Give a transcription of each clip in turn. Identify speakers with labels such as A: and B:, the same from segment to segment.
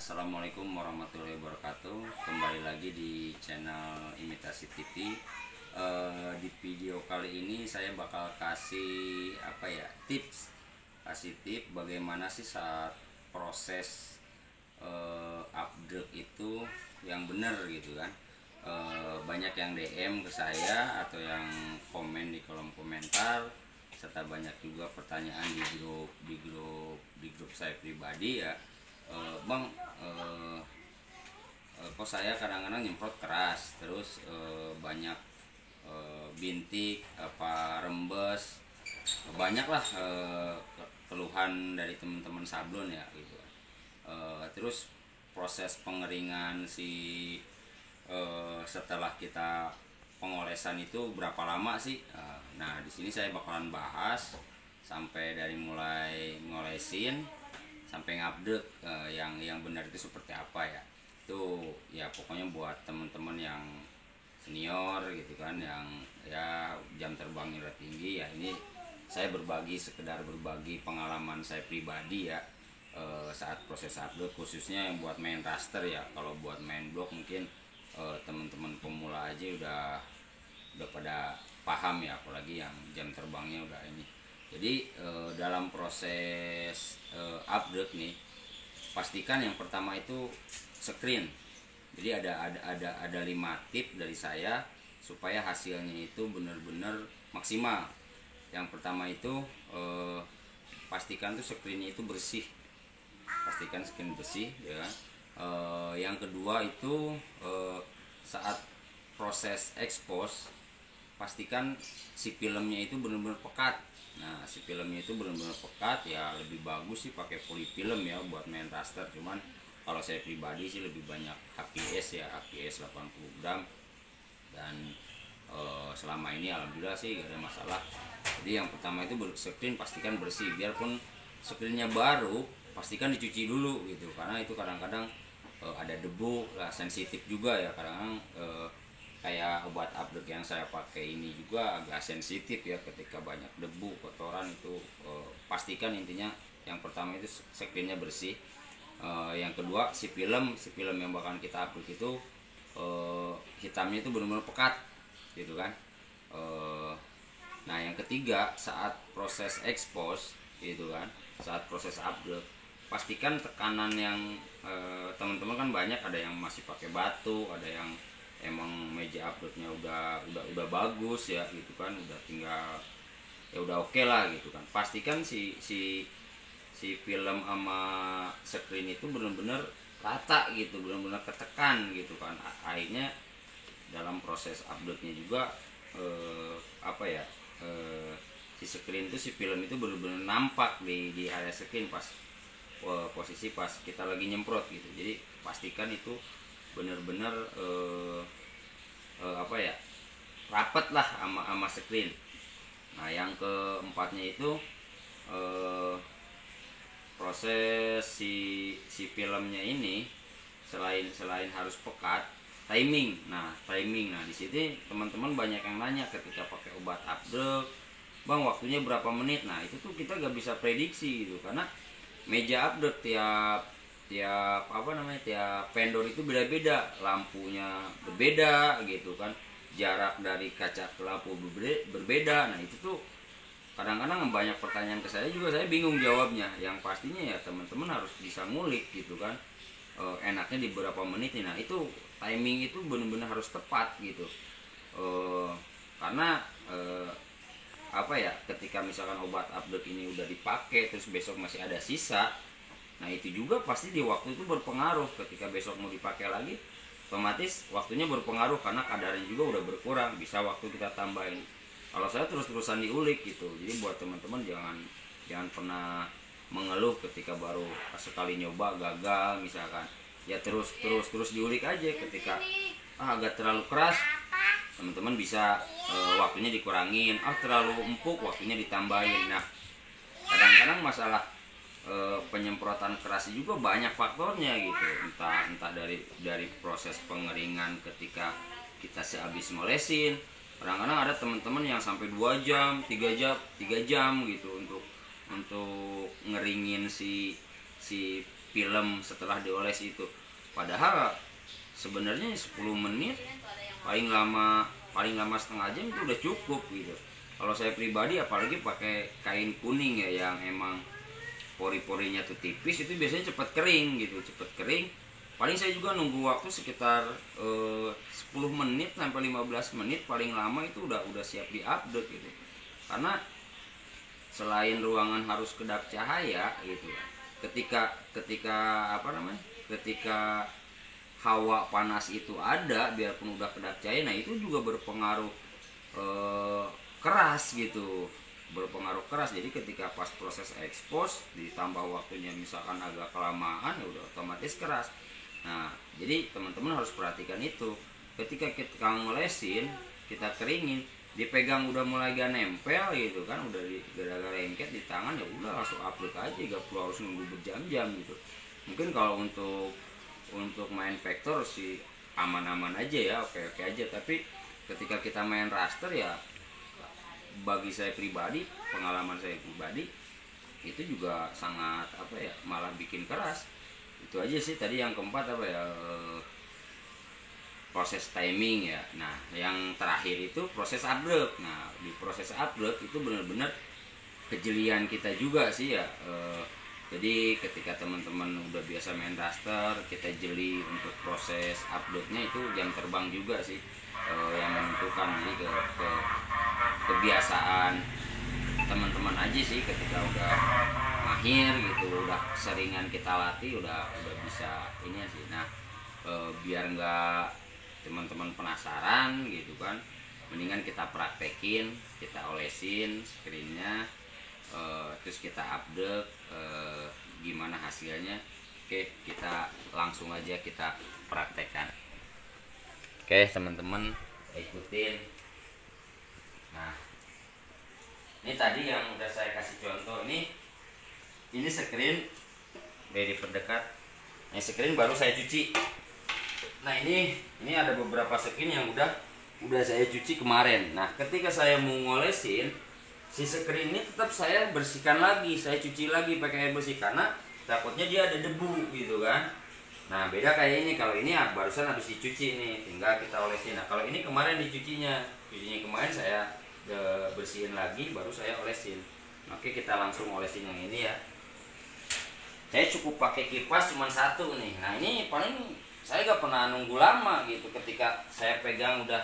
A: Assalamualaikum warahmatullahi wabarakatuh. Kembali lagi di channel Imitasi TV. Di video kali ini saya bakal kasih tips bagaimana sih saat proses upgrade itu yang benar gitu kan. Banyak yang DM ke saya atau yang komen di kolom komentar, serta banyak juga pertanyaan di grup saya pribadi ya. Bang, kok saya kadang-kadang nyemprot keras, terus banyak bintik, rembes, banyaklah keluhan dari teman-teman sablon ya gitu. Terus proses pengeringan setelah kita pengolesan itu berapa lama sih? Nah, di sini saya bakalan bahas sampai dari mulai ngolesin sampai ngupdate yang benar itu seperti apa ya. Itu ya pokoknya buat teman-teman yang senior gitu kan, yang ya jam terbangnya udah tinggi ya. Ini saya sekedar berbagi pengalaman saya pribadi ya, saat proses update, khususnya yang buat main raster ya. Kalau buat main block mungkin teman-teman pemula aja udah pada paham ya, apalagi yang jam terbangnya udah ini. Jadi dalam proses update nih, pastikan yang pertama itu screen. Jadi ada 5 tips dari saya supaya hasilnya itu benar-benar maksimal. Yang pertama itu pastikan tuh screennya itu bersih. Pastikan screen bersih ya. Yang kedua itu saat proses expose, pastikan si filmnya itu benar-benar pekat. Nah, si filmnya itu benar-benar pekat ya, lebih bagus sih pakai polyfilm ya buat main raster. Cuman kalau saya pribadi sih lebih banyak HPS ya, HPS 80 gram. Dan selama ini alhamdulillah sih gak ada masalah. Jadi yang pertama itu screen pastikan bersih, biarpun screennya baru pastikan dicuci dulu gitu, karena itu kadang-kadang ada debu lah, sensitif juga ya kadang-kadang. Kayak obat update yang saya pakai ini juga agak sensitif ya, ketika banyak debu, kotoran itu pastikan intinya yang pertama itu screennya bersih. Yang kedua si film yang bakalan kita update itu hitamnya itu benar-benar pekat gitu kan. Nah yang ketiga saat proses expose gitu kan, saat proses update pastikan tekanan yang teman-teman kan banyak, ada yang masih pakai batu, ada yang emang meja uploadnya udah bagus ya gitu kan, udah tinggal ya udah oke lah gitu kan. Pastikan si film sama screen itu benar-benar rata gitu, benar-benar ketekan gitu kan. Akhirnya dalam proses uploadnya juga si screen itu, si film itu benar-benar nampak di area screen pas posisi pas kita lagi nyemprot gitu. Jadi pastikan itu benar-benar rapet lah sama screen. Nah yang keempatnya itu proses si filmnya ini selain harus pekat, timing. Nah di sini teman-teman banyak yang nanya ketika pakai obat update, bang waktunya berapa menit. Nah itu tuh kita gak bisa prediksi gitu, karena meja update tiap vendor itu beda-beda, lampunya berbeda gitu kan, jarak dari kaca ke lampu berbeda. Nah itu tuh kadang-kadang banyak pertanyaan ke saya juga, saya bingung jawabnya. Yang pastinya ya teman-teman harus bisa ngulik gitu kan, enaknya di berapa menit nih. Nah itu timing itu benar-benar harus tepat gitu, karena ketika misalkan obat update ini udah dipakai terus besok masih ada sisa, nah itu juga pasti di waktu itu berpengaruh. Ketika besok mau dipakai lagi, otomatis waktunya berpengaruh karena kadarnya juga udah berkurang, bisa waktu kita tambahin. Kalau saya terus-terusan diulik gitu. Jadi buat teman-teman jangan pernah mengeluh ketika baru sekali nyoba gagal misalkan. Ya terus diulik aja. Ketika agak terlalu keras, teman-teman bisa waktunya dikurangin. Terlalu empuk, waktunya ditambahin. Nah kadang-kadang masalah penyemprotan keras juga banyak faktornya gitu, entah dari proses pengeringan ketika kita sehabis ngolesin. Kadang-kadang ada teman-teman yang sampai 2 jam 3 jam gitu untuk ngeringin si film setelah dioles itu. Padahal sebenarnya 10 menit paling lama setengah jam itu udah cukup gitu. Kalau saya pribadi apalagi pakai kain kuning ya yang emang pori-porinya tuh tipis, itu biasanya cepat kering gitu, cepat kering. Paling saya juga nunggu waktu sekitar 10 menit sampai 15 menit paling lama itu udah siap di-update gitu. Karena selain ruangan harus kedap cahaya gitu, ketika ketika hawa panas itu ada, biarpun udah kedap cahaya, nah itu juga berpengaruh keras gitu, berpengaruh keras. Jadi ketika pas proses expose ditambah waktunya misalkan agak kelamaan, ya udah otomatis keras. Nah, jadi teman-teman harus perhatikan itu. Ketika kita ngolesin, kita keringin, dipegang udah mulai gak nempel gitu kan, udah gara-gara lengket di tangan, ya udah langsung upload aja, gak perlu harus nunggu berjam-jam gitu. Mungkin kalau untuk main vektor sih aman-aman aja ya, oke-oke aja. Tapi ketika kita main raster ya, bagi saya pribadi, pengalaman saya pribadi itu juga sangat malah bikin keras. Itu aja sih. Tadi yang keempat proses timing ya. Nah, yang terakhir itu proses upload. Nah, di proses upload itu benar-benar kejelian kita juga sih ya. Jadi ketika teman-teman udah biasa main raster, kita jeli untuk proses uploadnya, itu jam terbang juga sih yang menentukan. Jadi ke kebiasaan teman-teman aja sih, ketika udah mahir gitu, udah seringan kita latih, udah bisa ini sih. Nah, biar nggak teman-teman penasaran gitu kan, mendingan kita praktekin, kita olesin screennya, terus kita update gimana hasilnya. Oke, kita langsung aja kita praktekkan. Oke teman-teman, ikutin. Nah, ini tadi yang udah saya kasih contoh. Ini screen dari pendekat. Nah, screen baru saya cuci. Nah, ini ada beberapa screen yang udah saya cuci kemarin. Nah, ketika saya mau ngolesin, si screen ini tetap saya bersihkan lagi, saya cuci lagi pakai air bersih, karena takutnya dia ada debu gitu kan. Nah, beda kayak ini. Kalau ini barusan habis dicuci nih, tinggal kita olesin. Nah, kalau ini kemarin cucinya kemarin saya bersihin lagi, baru saya olesin. Oke, kita langsung olesin yang ini ya. Saya cukup pakai kipas cuma satu nih. Nah, ini paling saya gak pernah nunggu lama gitu. Ketika saya pegang udah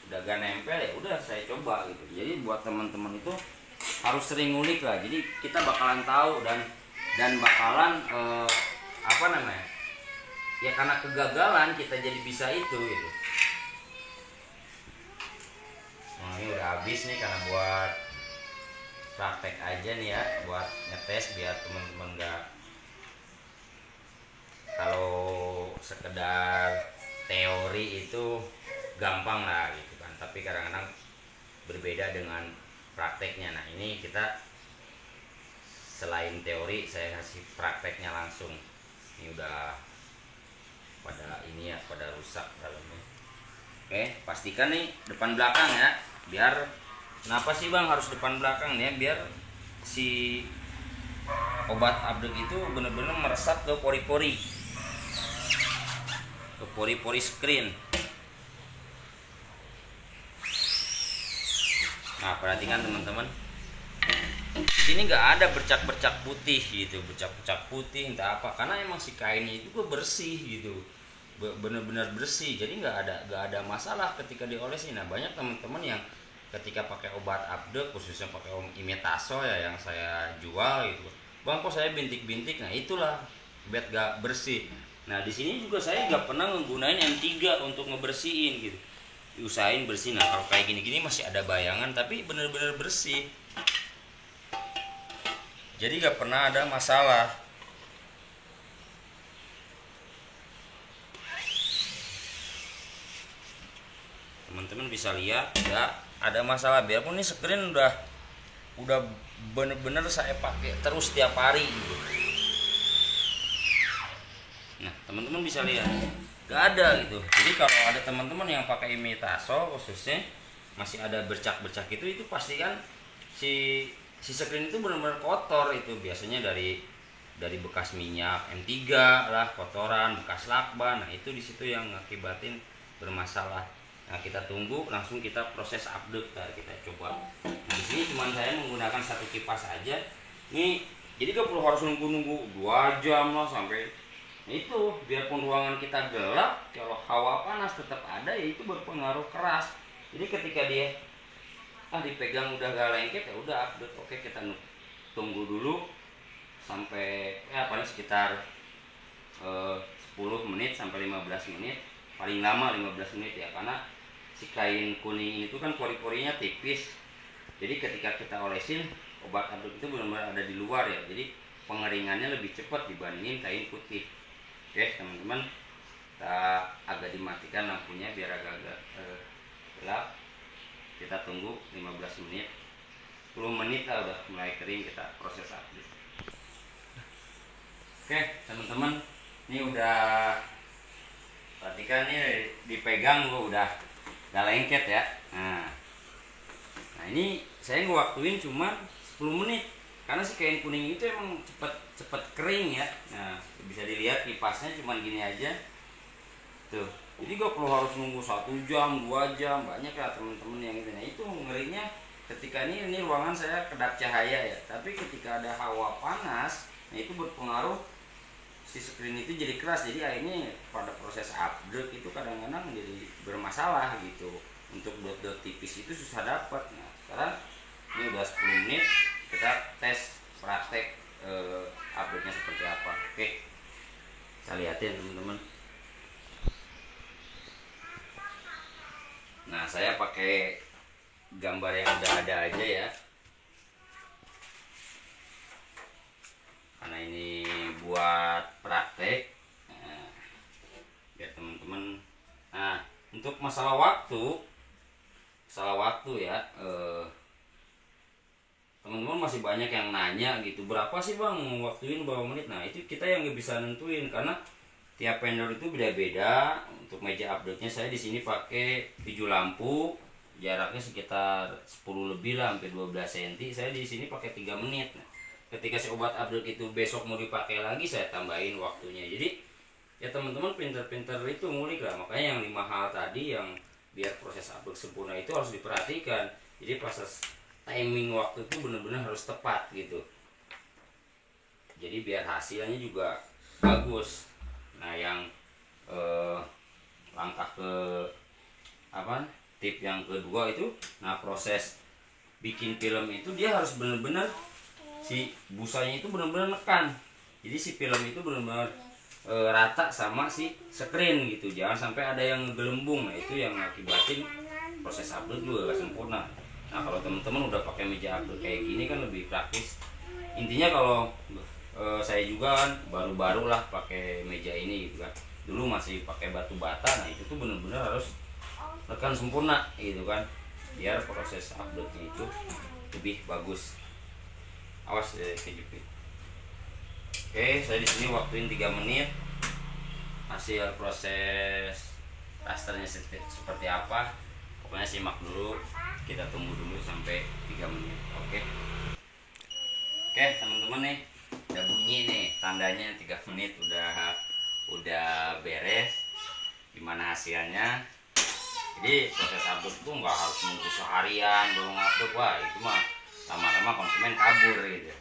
A: gak nempel, ya udah saya coba gitu. Jadi buat teman-teman itu harus sering ngulik lah. Jadi kita bakalan tahu dan bakalan ya karena kegagalan kita jadi bisa itu gitu. Nah, ini udah habis nih, karena buat praktek aja nih ya, buat ngetes biar teman-teman nggak, kalau sekedar teori itu gampang lah gitu kan, tapi kadang-kadang berbeda dengan prakteknya. Nah, ini kita selain teori, saya kasih prakteknya langsung. Ini udah pada rusak dalamnya. Oke, pastikan nih depan belakang ya. Biar kenapa sih Bang harus depan belakang nih ya? Biar si obat update itu benar-benar meresap ke pori-pori, screen. Nah, perhatikan teman-teman. Di sini nggak ada bercak-bercak putih gitu, bercak-bercak putih entah apa, karena emang si kainnya itu bersih gitu, bener-bener bersih. Jadi nggak ada masalah ketika diolesin. Nah, banyak teman-teman yang ketika pakai obat update, khususnya pakai Imetaso ya yang saya jual gitu, Bang kok saya bintik-bintik. Nah, itulah bed gak bersih. Nah, di sini juga saya nggak pernah menggunakan M3 untuk ngebersihin gitu. Diusahain bersih. Nah, kalau kayak gini-gini masih ada bayangan, tapi bener-bener bersih. Jadi gak pernah ada masalah. Teman-teman bisa lihat gak ada masalah, biarpun ini screen udah bener-bener saya pakai terus tiap hari gitu. Nah, teman-teman bisa lihat gak ada gitu. Jadi kalau ada teman-teman yang pakai Imetaso khususnya masih ada bercak-bercak itu pasti kan si screen itu benar-benar kotor. Itu biasanya dari dari bekas minyak M3 lah, kotoran, bekas lakban. Nah itu di situ yang ngakibatin bermasalah. Nah kita tunggu, langsung kita proses update. Nah, kita coba. Nah di sini cuman saya menggunakan satu kipas aja. Nih jadi gak perlu harus nunggu 2 jam lah sampai. Nah itu biarpun ruangan kita gelap, kalau hawa panas tetap ada, ya itu berpengaruh keras. Jadi ketika dia dipegang udah gak lengket, ya udah update. Oke, kita tunggu dulu sampai ya paling sekitar 10 menit sampai 15 menit, paling lama 15 menit ya, karena si kain kuning itu kan pori-porinya tipis. Jadi ketika kita olesin, obat aduk itu benar-benar ada di luar ya, jadi pengeringannya lebih cepat dibandingin kain putih. Oke teman-teman, kita agak dimatikan lampunya biar agak gelap. Kita tunggu 15 menit, 10 menit lah udah mulai kering, kita proses update. Oke teman-teman, ini udah, perhatikan nih dipegang gua udah gak lengket ya. Nah ini saya ngewaktuin cuma 10 menit karena si kain kuning itu emang cepet kering ya. Nah bisa dilihat kipasnya cuma gini aja tuh, jadi gak perlu harus nunggu 1 jam 2 jam, banyak lah temen-temen yang itu. Nah itu ngerinya ketika ini ruangan saya kedap cahaya ya, tapi ketika ada hawa panas, nah itu berpengaruh si screen itu jadi keras. Jadi akhirnya pada proses update itu kadang-kadang jadi bermasalah gitu. Untuk dot-dot tipis itu susah dapat. Nah sekarang ini udah 10 menit, kita tes praktek update nya seperti apa. Oke, kita lihatin teman-teman. Nah saya pakai gambar yang udah ada aja ya, karena ini buat praktek. Nah, biar teman-teman. Nah untuk masalah waktu ya, teman-teman masih banyak yang nanya gitu, berapa sih bang waktuin berapa menit. Nah itu kita yang nggak bisa nentuin karena tiap vendor itu beda-beda. Untuk meja update nya saya di sini pakai 7 lampu, jaraknya sekitar 10 lebih lah, hampir 12 cm. Saya di sini pakai 3 menit. Nah, ketika si obat update itu besok mau dipakai lagi, saya tambahin waktunya. Jadi ya teman-teman pinter-pinter itu ngulik lah. Makanya yang 5 hal tadi yang biar proses update sempurna itu harus diperhatikan. Jadi proses timing waktu itu benar-benar harus tepat gitu. Jadi biar hasilnya juga bagus. Nah yang langkah ke tip yang kedua itu, nah proses bikin film itu dia harus benar-benar si busanya itu benar-benar nekan. Jadi si film itu benar-benar rata sama si screen gitu, jangan sampai ada yang gelembung. Nah itu yang ngakibatin proses upload juga gak sempurna. Nah kalau teman-teman udah pakai meja upload kayak gini kan lebih praktis. Intinya kalau saya juga kan baru-baru lah pakai meja ini gitu kan, dulu masih pakai batu bata. Nah itu tuh benar-benar harus tekan sempurna gitu kan, biar proses uploadnya itu lebih bagus. Awas kejepit. Oke, saya di sini waktuin 3 menit. Hasil proses rasternya seperti apa, pokoknya simak dulu. Kita tunggu dulu sampai 3 menit. Oke teman-teman, nih udah bunyi nih tandanya 3 menit udah beres. Gimana hasilnya? Jadi proses upload itu nggak harus nunggu seharian baru ngupload. Wah itu mah lama-lama konsumen kabur gitu.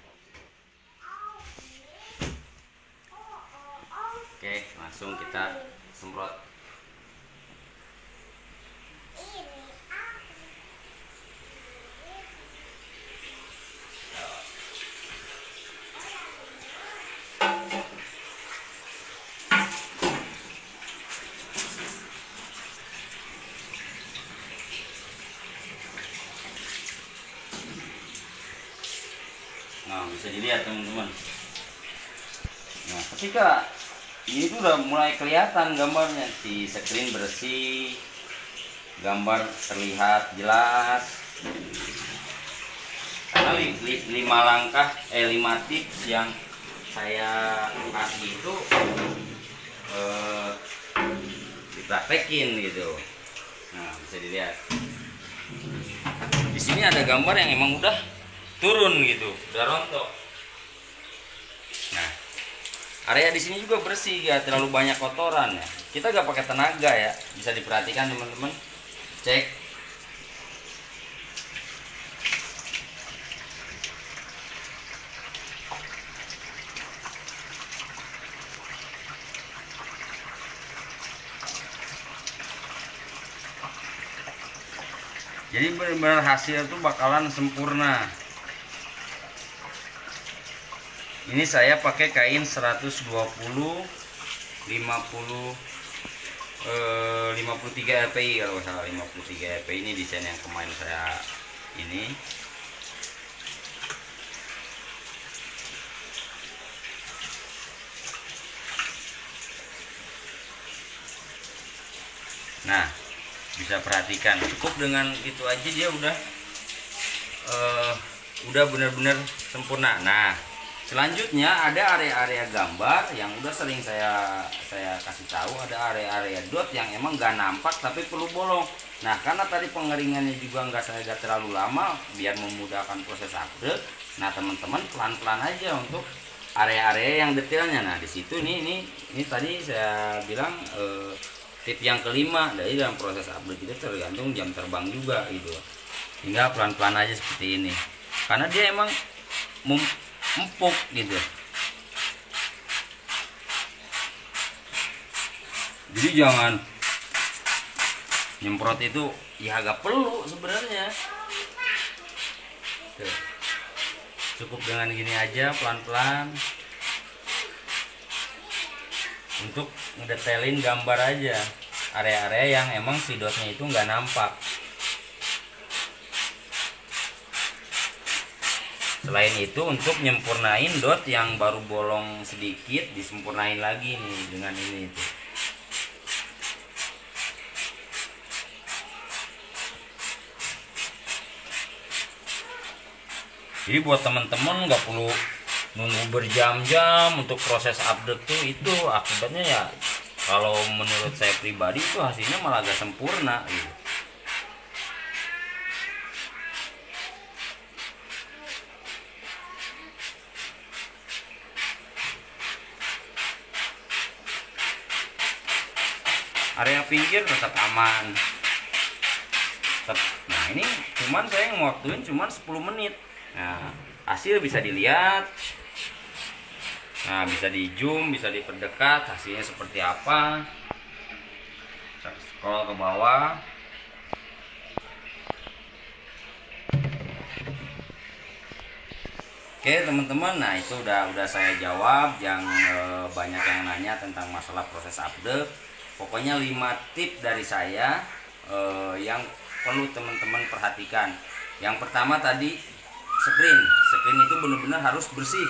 A: Oke, langsung kita semprot. Nah bisa dilihat teman-teman. Nah ketika ini tuh udah mulai kelihatan gambarnya, si screen bersih, gambar terlihat jelas. Karena 5 tips yang saya kasih itu dipraktekin gitu. Nah bisa dilihat. Di sini ada gambar yang emang udah turun gitu, udah rontok. Nah area di sini juga bersih, gak terlalu banyak kotoran ya. Kita gak pakai tenaga ya, bisa diperhatikan teman-teman. Cek. Jadi benar-benar hasil tuh bakalan sempurna. Ini saya pakai kain 120 50 53 LPI kalau salah, 53 LPI. Ini desain yang kemarin saya ini. Nah, bisa perhatikan, cukup dengan itu aja dia udah benar-benar sempurna. Nah, selanjutnya ada area-area gambar yang udah sering saya kasih tahu. Ada area-area dot yang emang gak nampak tapi perlu bolong. Nah, karena tadi pengeringannya juga saya gak terlalu lama biar memudahkan proses update. Nah, teman-teman pelan-pelan aja untuk area-area yang detailnya. Nah, di situ ini tadi saya bilang tip yang kelima. Dari dalam proses update itu tergantung jam terbang juga gitu. Hingga pelan-pelan aja seperti ini. Karena dia emang empuk gitu. Jadi jangan nyemprot itu ya agak perlu sebenarnya. Cukup dengan gini aja pelan-pelan untuk ngedetailin gambar aja area-area yang emang si dotnya itu nggak nampak. Selain itu untuk nyempurnain dot yang baru bolong sedikit, disempurnain lagi nih dengan ini itu. Jadi buat teman-teman nggak perlu nunggu berjam-jam untuk proses update tuh, itu akibatnya ya kalau menurut saya pribadi itu hasilnya malah gak sempurna gitu. Area pinggir tetap aman. Nah, ini cuman saya ngewaktuin cuman 10 menit. Nah, hasil bisa dilihat. Nah, bisa di zoom, bisa diperdekat hasilnya seperti apa. Scroll ke bawah. Oke teman-teman, nah itu udah saya jawab yang banyak yang nanya tentang masalah proses update. Pokoknya 5 tip dari saya yang perlu teman-teman perhatikan. Yang pertama tadi screen itu benar-benar harus bersih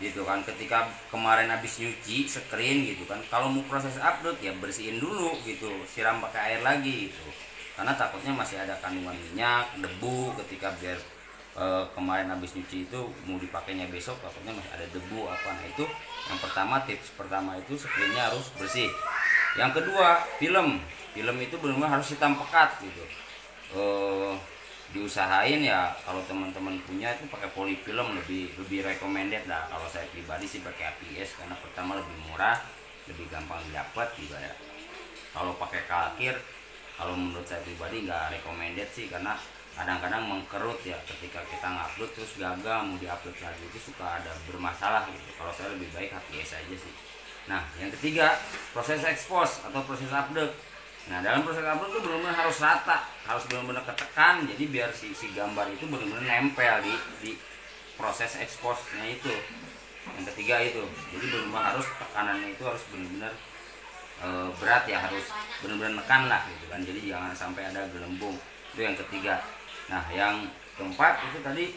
A: gitu kan. Ketika kemarin habis nyuci screen gitu kan, kalau mau proses upload ya bersihin dulu gitu, siram pakai air lagi gitu, karena takutnya masih ada kandungan minyak, debu. Ketika biar kemarin habis nyuci itu mau dipakainya besok takutnya masih ada debu apa. Nah itu yang pertama, tips pertama itu screennya harus bersih. Yang kedua, film itu benar-benar harus hitam pekat gitu. Diusahain ya kalau teman-teman punya itu pakai polyfilm, lebih recommended lah. Kalau saya pribadi sih pakai APS karena pertama lebih murah, lebih gampang didapat juga ya. Kalau pakai kalkir, kalau menurut saya pribadi nggak recommended sih, karena kadang-kadang mengkerut ya ketika kita ngupload terus gagal mau diupload lagi, itu suka ada bermasalah gitu. Kalau saya lebih baik APS aja sih. Nah yang ketiga, proses expose atau proses upload. Nah dalam proses upload itu benar-benar harus rata, harus benar-benar ketekan, jadi biar si gambar itu benar-benar nempel di proses expose-nya itu. Yang ketiga itu, jadi benar-benar harus tekanannya itu harus benar-benar berat ya, harus benar-benar nekan lah gitu kan, jadi jangan sampai ada gelembung. Itu yang ketiga. Nah yang keempat itu tadi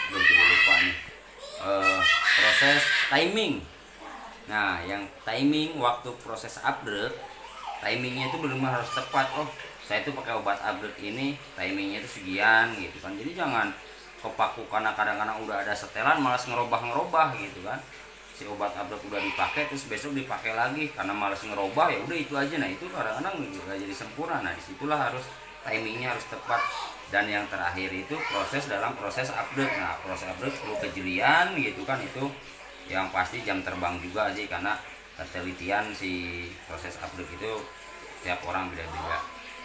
A: lupa nih, proses timing. Nah yang timing waktu proses upload, timingnya itu benar-benar harus tepat. Oh saya itu pakai obat upload ini timingnya itu sekian gitu kan, jadi jangan kepaku karena kadang-kadang udah ada setelan malas ngerubah gitu kan. Si obat upload udah dipakai terus besok dipakai lagi karena malas ngerubah, ya udah itu aja. Nah itu kadang-kadang nggak jadi sempurna. Nah disitulah harus timingnya harus tepat. Dan yang terakhir itu proses dalam proses upload. Nah proses upload perlu kejelian gitu kan, itu Yang pasti jam terbang juga sih, karena ketelitian si proses update itu tiap orang beda-beda.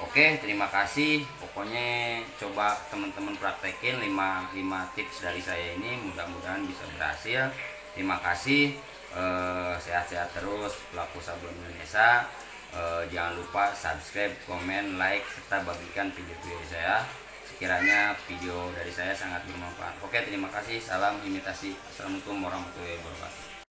A: Oke, terima kasih. Pokoknya coba teman-teman praktekin 5 tips dari saya ini, mudah-mudahan bisa berhasil. Terima kasih. Sehat-sehat terus pelaku sablon Indonesia. Jangan lupa subscribe, komen, like, serta bagikan video-video saya sekiranya video dari saya sangat bermanfaat. Oke, terima kasih. Salam imitasi. Assalamualaikum warahmatullahi wabarakatuh.